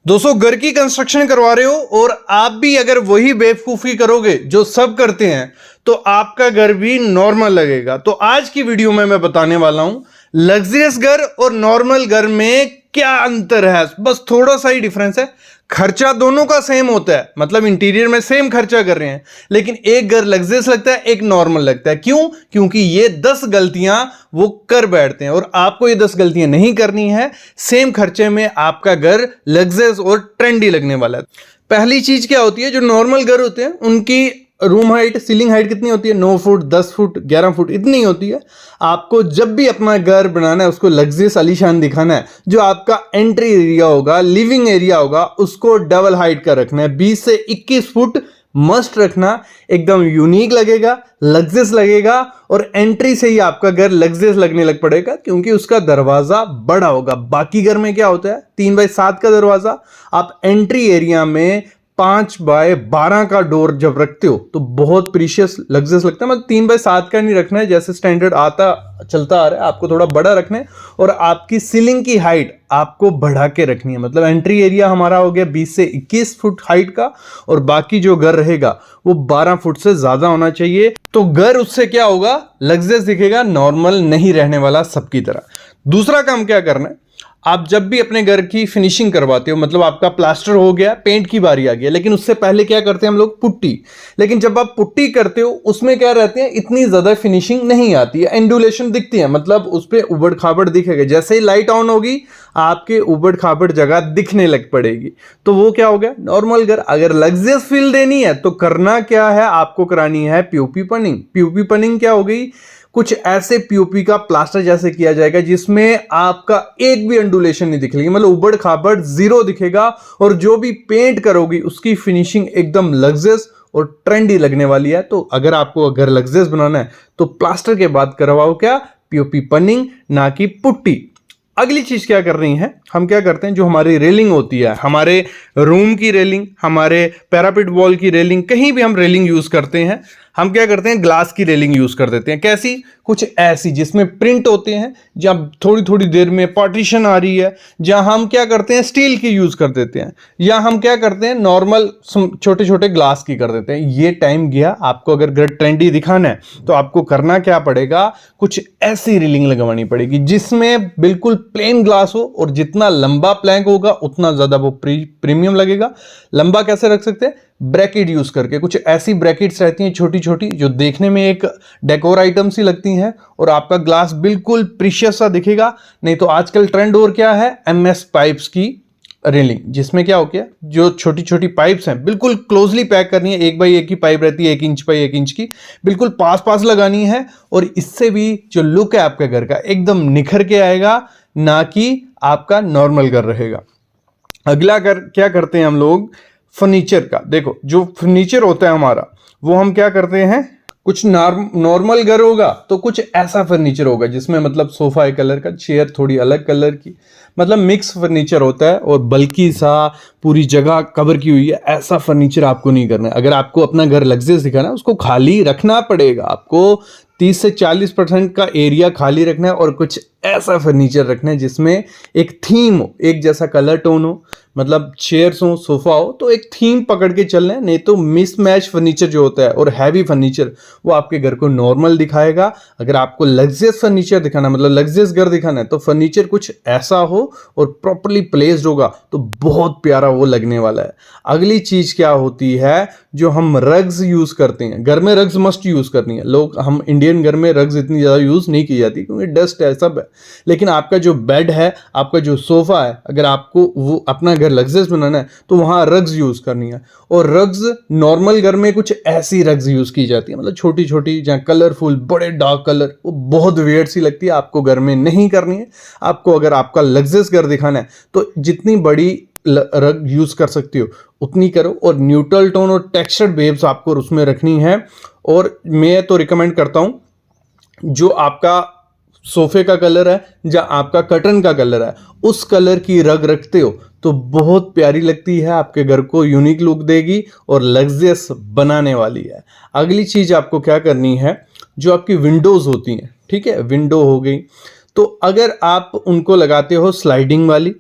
दोस्तों, घर की कंस्ट्रक्शन करवा रहे हो और आप भी अगर वही बेवकूफी करोगे जो सब करते हैं तो आपका घर भी नॉर्मल लगेगा। तो आज की वीडियो में मैं बताने वाला हूं लग्जरियस घर और नॉर्मल घर में क्या अंतर है। बस थोड़ा सा ही डिफरेंस है। खर्चा दोनों का सेम होता है, मतलब इंटीरियर में सेम खर्चा कर रहे हैं, लेकिन एक घर लग्जरियस लगता है, एक नॉर्मल लगता है। क्यों? क्योंकि ये 10 गलतियां वो कर बैठते हैं और आपको ये 10 गलतियां नहीं करनी है। सेम खर्चे में आपका घर लग्जरियस और ट्रेंडी लगने वाला है। पहली चीज क्या होती है, जो नॉर्मल घर होते हैं उनकी रूम हाइट, सीलिंग हाइट कितनी होती है? 9 फुट, 10 फुट, 11 फुट इतनी होती है। आपको जब भी अपना घर बनाना है, उसको लग्जरियस आलीशान दिखाना है, जो आपका एंट्री एरिया होगा, लिविंग एरिया होगा, उसको डबल हाइट का रखना है। 20 से 21 फुट मस्ट रखना। एकदम यूनिक लगेगा, लग्जरियस लगेगा और एंट्री से ही आपका घर लग्जरियस लगने लग पड़ेगा, क्योंकि उसका दरवाजा बड़ा होगा। बाकी घर में क्या होता है, 3x7 का दरवाजा। आप एंट्री एरिया में 5x12 का डोर जब रखते हो तो बहुत प्रीशियस लग्जरियस लगता है। मतलब 3x7 का नहीं रखना है, जैसे स्टैंडर्ड आता चलता आ रहा है, आपको थोड़ा बड़ा रखना है। और आपकी सीलिंग की हाइट आपको बढ़ा के रखनी है। मतलब एंट्री एरिया हमारा हो गया 20 से 21 फुट हाइट का, और बाकी जो घर रहेगा वो 12 फुट से ज्यादा होना चाहिए। तो घर उससे क्या होगा, लग्जरियस दिखेगा, नॉर्मल नहीं रहने वाला सबकी तरह। दूसरा काम क्या करना है, आप जब भी अपने घर की फिनिशिंग करवाते हो, मतलब आपका प्लास्टर हो गया, पेंट की बारी आ गया, लेकिन उससे पहले क्या करते हैं हम लोग, पुट्टी। लेकिन जब आप पुट्टी करते हो उसमें क्या रहते हैं, इतनी ज्यादा फिनिशिंग नहीं आती है, एंडुलेशन दिखती है, मतलब उस पर उबड़ खाबड़ दिखेगा। जैसे ही लाइट ऑन होगी आपके उबड़ खाबड़ जगह दिखने लग पड़ेगी। तो वो क्या हो गया, नॉर्मल घर। अगर लग्जरियस फील देनी है तो करना क्या है, आपको करानी है पीओपी पनिंग। पीओपी पनिंग क्या हो गई, कुछ ऐसे पीओपी का प्लास्टर जैसे किया जाएगा जिसमें आपका एक भी अंडुलेशन नहीं दिखेगी, मतलब उबड़ खाबड़ जीरो दिखेगा। और जो भी पेंट करोगी उसकी फिनिशिंग एकदम लग्जरियस और ट्रेंडी लगने वाली है। तो अगर आपको घर लग्जरियस बनाना है तो प्लास्टर के बाद करवाओ क्या, पीओपी पनिंग, ना कि पुट्टी। अगली चीज क्या कर रही है, हम क्या करते हैं, जो हमारी रेलिंग होती है, हमारे रूम की रेलिंग, हमारे पैरापिट वॉल की रेलिंग, कहीं भी हम रेलिंग यूज करते हैं, हम क्या करते हैं, ग्लास की रेलिंग यूज कर देते हैं। कैसी? कुछ ऐसी जिसमें प्रिंट होते हैं, जहां थोड़ी थोड़ी देर में पार्टीशन आ रही है। जहां हम क्या करते हैं, स्टील की यूज कर देते हैं, या हम क्या करते हैं, नॉर्मल छोटे छोटे ग्लास की कर देते हैं। ये टाइम गया। आपको अगर घर ट्रेंडी दिखाना है तो आपको करना क्या पड़ेगा, कुछ ऐसी रेलिंग लगवानी पड़ेगी जिसमें बिल्कुल प्लेन ग्लास हो, और जितना लंबा प्लैंक होगा उतना ज्यादा वो प्रीमियम लगेगा। लंबा कैसे रख सकते हैं, ब्रैकेट यूज करके। कुछ ऐसी ब्रैकेट्स रहती हैं छोटी छोटी, जो देखने में एक डेकोर आइटम सी लगती हैं, और आपका ग्लास बिल्कुल प्रीशियस सा दिखेगा। नहीं तो आजकल ट्रेंड और क्या है, एमएस पाइप्स की रेलिंग, जिसमें क्या हो गया, जो छोटी छोटी पाइप्स हैं बिल्कुल क्लोजली पैक करनी है। 1x1 की पाइप रहती है, 1 इंच बाई 1 इंच की, बिल्कुल पास पास लगानी है। और इससे भी जो लुक है आपके घर का एकदम निखर के आएगा, ना कि आपका नॉर्मल घर रहेगा। अगला क्या करते हैं हम लोग, फर्नीचर का। देखो, जो फर्नीचर होता है हमारा, वो हम क्या करते हैं, कुछ नॉर्मल घर होगा तो कुछ ऐसा फर्नीचर होगा जिसमें मतलब सोफा एक कलर का, चेयर थोड़ी अलग कलर की, मतलब मिक्स फर्नीचर होता है, और बल्कि सा पूरी जगह कवर की हुई है। ऐसा फर्नीचर आपको नहीं करना है। अगर आपको अपना घर लग्जरियस दिखाना है, उसको खाली रखना पड़ेगा। आपको 30 से 40% का एरिया खाली रखना है, और कुछ ऐसा फर्नीचर रखना है जिसमें एक थीम हो, एक जैसा कलर टोन हो, मतलब चेयर्स हो, सोफा हो, तो एक थीम पकड़ के चलना है। नहीं तो मिसमैच फर्नीचर जो होता है और हैवी फर्नीचर, वो आपके घर को नॉर्मल दिखाएगा। अगर आपको लग्जरियस फर्नीचर दिखाना, मतलब लग्जरियस घर दिखाना है, तो फर्नीचर कुछ ऐसा हो और प्रॉपर्ली प्लेस्ड होगा तो बहुत प्यारा वो लगने वाला है। अगली चीज क्या होती है, जो हम रग्स यूज करते हैं घर में, रग्स मस्ट यूज करनी है। लोग, हम इंडियन घर में रग्स इतनी ज्यादा यूज नहीं की जाती क्योंकि डस्ट है, सब है। लेकिन आपका जो बेड है, आपका जो सोफा है, अगर आपको वो अपना घर लग्जरियस बनाना है तो वहां रग्स यूज करनी है। और रग्स नॉर्मल घर में कुछ ऐसी रग्स यूज की जाती है, मतलब छोटी छोटी, जहां कलरफुल, बड़े डार्क कलर, वो बहुत वियर्ड सी लगती है, आपको घर में नहीं करनी है। आपको अगर आपका लग्जरियस घर दिखाना है तो जितनी बड़ी रग यूज कर सकती हो उतनी करो, और न्यूट्रल टोन और टेक्सचर्ड वेव्स आपको उसमें रखनी है। और मैं तो रिकमेंड करता हूं, जो आपका सोफे का कलर है, या आपका कर्टन का कलर है, उस कलर की रग रखते हो तो बहुत प्यारी लगती है, आपके घर को यूनिक लुक देगी और लग्जरियस बनाने वाली है। अगली चीज आपको क्या करनी है, जो आपकी विंडोज होती हैं, ठीक है, विंडो हो गई, तो अगर आप उनको लगाते हो स्लाइडिंग वाली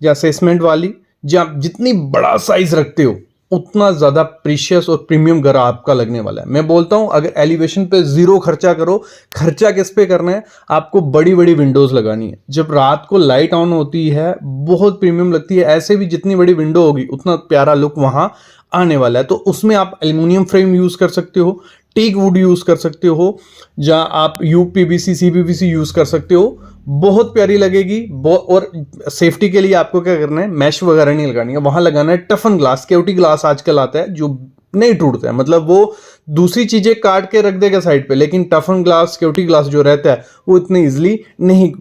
या असेसमेंट वाली, जहाँ जितनी बड़ा साइज रखते हो उतना ज़्यादा प्रीशियस और प्रीमियम घर आपका लगने वाला है। मैं बोलता हूं अगर एलिवेशन पे जीरो खर्चा करो, खर्चा किस पे करना है, आपको बड़ी बड़ी विंडोज लगानी है। जब रात को लाइट ऑन होती है बहुत प्रीमियम लगती है। ऐसे भी जितनी बड़ी विंडो होगी उतना प्यारा लुक वहां आने वाला है। तो उसमें आप एल्यूमिनियम फ्रेम यूज कर सकते हो, टीक वुड यूज कर सकते हो, जहां आप यूपीवीसी सीपीवीसी यूज कर सकते हो, बहुत प्यारी लगेगी। और सेफ्टी के लिए आपको क्या करना है, मैश वगैरह नहीं लगानी है, वहां लगाना है टफन ग्लास, केवटी ग्लास आजकल आता है जो नहीं टूटता है, मतलब वो दूसरी चीजें काट के रख देगा साइड पे, लेकिन टफन ग्लास केवटी ग्लास जो रहता है वो इतनी इजिली नहीं,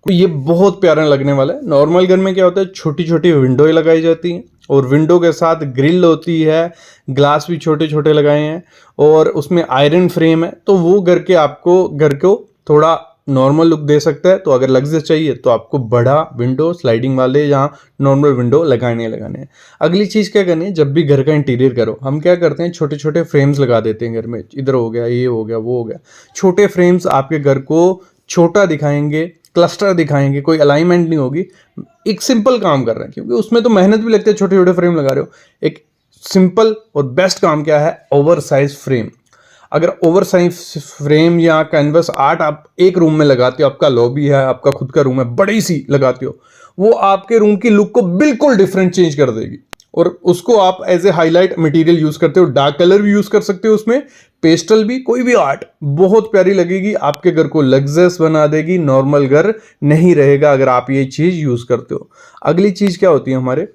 ये बहुत प्यारा लगने वाला है। नॉर्मल घर में क्या होता है, छोटी छोटी विंडोएं लगाई जाती हैं और विंडो के साथ ग्रिल होती है, ग्लास भी छोटे छोटे लगाए हैं और उसमें आयरन फ्रेम है, तो वो घर को थोड़ा नॉर्मल लुक दे सकता है। तो अगर लग्जरियस चाहिए तो आपको बड़ा विंडो स्लाइडिंग वाले या नॉर्मल विंडो लगाने हैं। अगली चीज क्या करनी है, जब भी घर का इंटीरियर करो, हम क्या करते हैं छोटे छोटे फ्रेम्स लगा देते हैं घर में, इधर हो गया, ये हो गया, वो हो गया। छोटे फ्रेम्स आपके घर को छोटा दिखाएंगे, क्लस्टर दिखाएंगे, कोई अलाइनमेंट नहीं होगी। एक सिंपल काम कर रहे हैं क्योंकि उसमें तो मेहनत भी लगती है, छोटे छोटे फ्रेम लगा रहे हो। एक सिंपल और बेस्ट काम क्या है, ओवर साइज फ्रेम। अगर ओवर साइज फ्रेम या कैनवस आर्ट आप एक रूम में लगाते हो, आपका लॉबी है, आपका खुद का रूम है, बड़ी सी लगाते हो, वो आपके रूम की लुक को बिल्कुल डिफरेंट चेंज कर देगी। और उसको आप as a highlight material use करते हो, डार्क कलर भी यूज कर सकते हो उसमें, पेस्टल भी, कोई भी आर्ट, बहुत प्यारी लगेगी, आपके घर को लग्जरियस बना देगी, नॉर्मल घर नहीं रहेगा अगर आप ये चीज यूज करते हो। अगली चीज क्या होती है,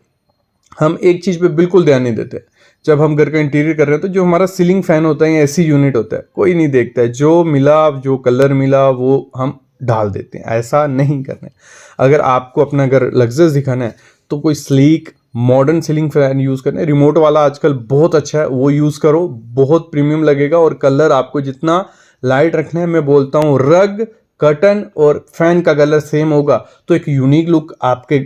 हम एक चीज पे बिल्कुल ध्यान नहीं देते जब हम घर का इंटीरियर कर रहे हैं, तो जो हमारा सीलिंग फैन होता है या एसी यूनिट होता है, कोई नहीं देखता है, जो मिला, जो कलर मिला वो हम डाल देते हैं। ऐसा नहीं करना है। अगर आपको अपना घर लग्जरियस दिखाना है तो कोई sleek modern ceiling fan use करना है, रिमोट वाला आजकल बहुत अच्छा है, वो यूज करो, बहुत प्रीमियम लगेगा। और कलर आपको जितना लाइट रखना है, मैं बोलता हूँ रग, कर्टन और फैन का कलर सेम होगा तो एक यूनिक लुक आपके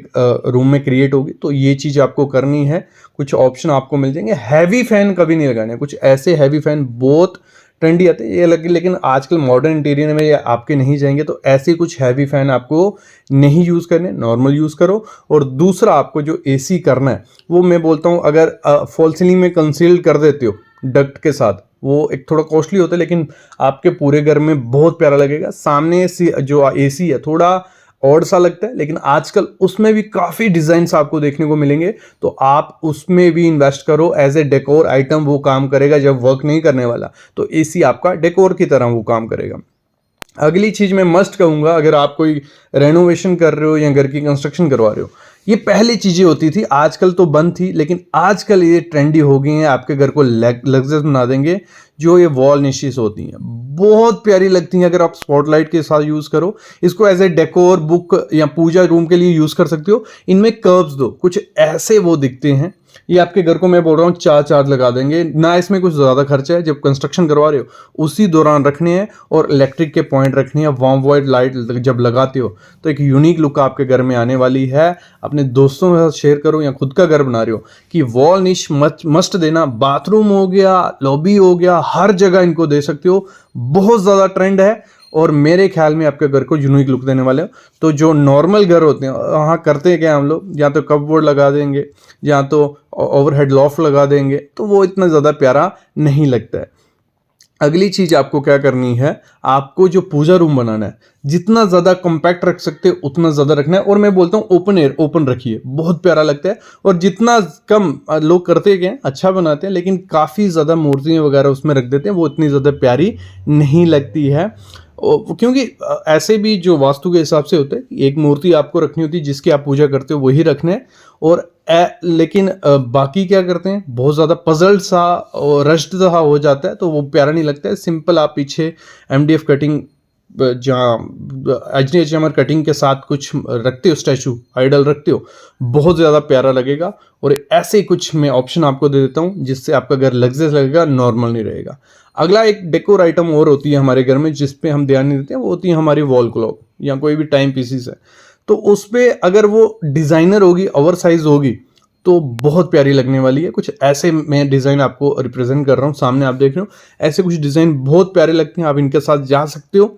रूम में क्रिएट होगी। तो ये चीज आपको करनी है। कुछ ऑप्शन आपको मिल जाएंगे। हैवी फैन कभी नहीं लगाने, कुछ ऐसे हैवी फैन बहुत ट्रेंडी आते हैं ये लगे, लेकिन आजकल मॉडर्न इंटीरियर में ये आपके नहीं जाएंगे। तो ऐसे कुछ हैवी फैन आपको नहीं यूज करने, नॉर्मल यूज करो। और दूसरा आपको जो एसी करना है वो मैं बोलता हूँ, अगर फॉल सीलिंग में कंसील्ड कर देते हो डक्ट के साथ, वो एक थोड़ा कॉस्टली होता है लेकिन आपके पूरे घर में बहुत प्यारा लगेगा। सामने से जो एसी है थोड़ा ऑड सा लगता है, लेकिन आजकल उसमें भी काफी डिजाइन्स आपको देखने को मिलेंगे, तो आप उसमें भी इन्वेस्ट करो। एज ए डेकोर आइटम वो काम करेगा जब वर्क नहीं करने वाला, तो एसी आपका डेकोर की तरह वो काम करेगा। अगली चीज मैं मस्ट कहूंगा, अगर आप कोई रेनोवेशन कर रहे हो या घर की कंस्ट्रक्शन करवा रहे हो, ये पहले चीजें होती थी, आजकल तो बंद थी, लेकिन आजकल ये ट्रेंडी हो गई हैं, आपके घर को लग्जरियस बना देंगे। जो ये वॉल निशेस होती हैं बहुत प्यारी लगती हैं, अगर आप स्पॉटलाइट के साथ यूज करो, इसको एज ए डेकोर बुक या पूजा रूम के लिए यूज कर सकते हो। इनमें कर्व्स दो, कुछ ऐसे वो दिखते हैं, ये आपके घर को मैं बोल रहा हूँ चार चार्ज लगा देंगे ना, इसमें कुछ ज्यादा खर्चा है। जब कंस्ट्रक्शन करवा रहे हो उसी दौरान रखने हैं, और इलेक्ट्रिक के पॉइंट रखने हैं। वार्म वाइट लाइट जब लगाते हो तो एक यूनिक लुक आपके घर में आने वाली है। अपने दोस्तों के साथ शेयर करो या खुद का घर बना रहे हो कि वॉल निश मस्ट देना, बाथरूम हो गया, लॉबी हो गया, हर जगह इनको दे सकते हो। बहुत ज्यादा ट्रेंड है और मेरे ख्याल में आपके घर को यूनिक लुक देने वाले हो। तो जो नॉर्मल घर होते हैं वहाँ करते हैं क्या हम लोग, या तो कपबोर्ड लगा देंगे या तो ओवरहेड लॉफ्ट लगा देंगे, तो वो इतना ज़्यादा प्यारा नहीं लगता है। अगली चीज आपको क्या करनी है, आपको जो पूजा रूम बनाना है जितना ज्यादा कॉम्पैक्ट रख सकते हो उतना ज्यादा रखना है। और मैं बोलता हूँ ओपन एयर ओपन रखिए, बहुत प्यारा लगता है। और जितना कम लोग करते हैं अच्छा बनाते हैं, लेकिन काफी ज्यादा मूर्तियां वगैरह उसमें रख देते हैं, वो इतनी ज्यादा प्यारी नहीं लगती है। क्योंकि ऐसे भी जो वास्तु के हिसाब से होता है, एक मूर्ति आपको रखनी होती है जिसकी आप पूजा करते हो वही रखने हैं। और लेकिन बाकी क्या करते हैं, बहुत ज़्यादा पजल सा और रश्ड सा हो जाता है, तो वो प्यारा नहीं लगता है। सिंपल आप पीछे MDF कटिंग, जहाँ HDHMR कटिंग के साथ कुछ रखते हो, स्टैचू आइडल रखते हो, बहुत ज़्यादा प्यारा लगेगा। और ऐसे कुछ मैं ऑप्शन आपको दे देता हूँ जिससे आपका घर लग्जरियस लगेगा, नॉर्मल नहीं रहेगा। अगला एक डेकोर आइटम और होती है हमारे घर में जिस पे हम ध्यान नहीं देते हैं, वो होती है हमारी वॉल क्लॉक या कोई भी टाइम पीसीस है। तो उस पर अगर वो डिज़ाइनर होगी, ओवर साइज होगी, तो बहुत प्यारी लगने वाली है। कुछ ऐसे मैं डिज़ाइन आपको रिप्रेजेंट कर रहा हूँ, सामने आप देख रहे हो, ऐसे कुछ डिज़ाइन बहुत प्यारे लगते हैं, आप इनके साथ जा सकते हो।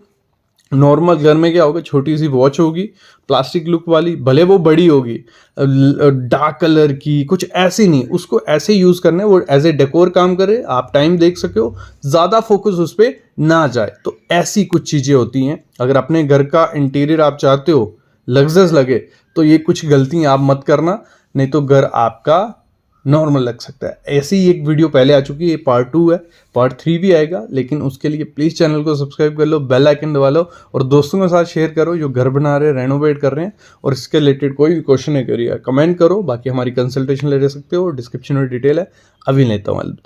नॉर्मल घर में क्या होगा, छोटी सी वॉच होगी प्लास्टिक लुक वाली, भले वो बड़ी होगी डार्क कलर की, कुछ ऐसी नहीं, उसको ऐसे यूज करना है वो एज ए डेकोर काम करे, आप टाइम देख सके हो, ज्यादा फोकस उस पर ना जाए। तो ऐसी कुछ चीजें होती हैं। अगर अपने घर का इंटीरियर आप चाहते हो लग्जरियस लगे तो ये कुछ गलतियां आप मत करना, नहीं तो घर आपका नॉर्मल लग सकता है। ऐसी ही एक वीडियो पहले आ चुकी है, ये पार्ट 2 है, पार्ट 3 भी आएगा, लेकिन उसके लिए प्लीज़ चैनल को सब्सक्राइब कर लो, बेल आइकन दबा लो और दोस्तों के साथ शेयर करो जो घर बना रहे हैं, रेनोवेट कर रहे हैं, और इसके रिलेटेड कोई भी क्वेश्चन है करिए कमेंट करो। बाकी हमारी कंसल्टेशन ले सकते हो, डिस्क्रिप्शन में डिटेल है। अभी लेता हूँ अलविदा।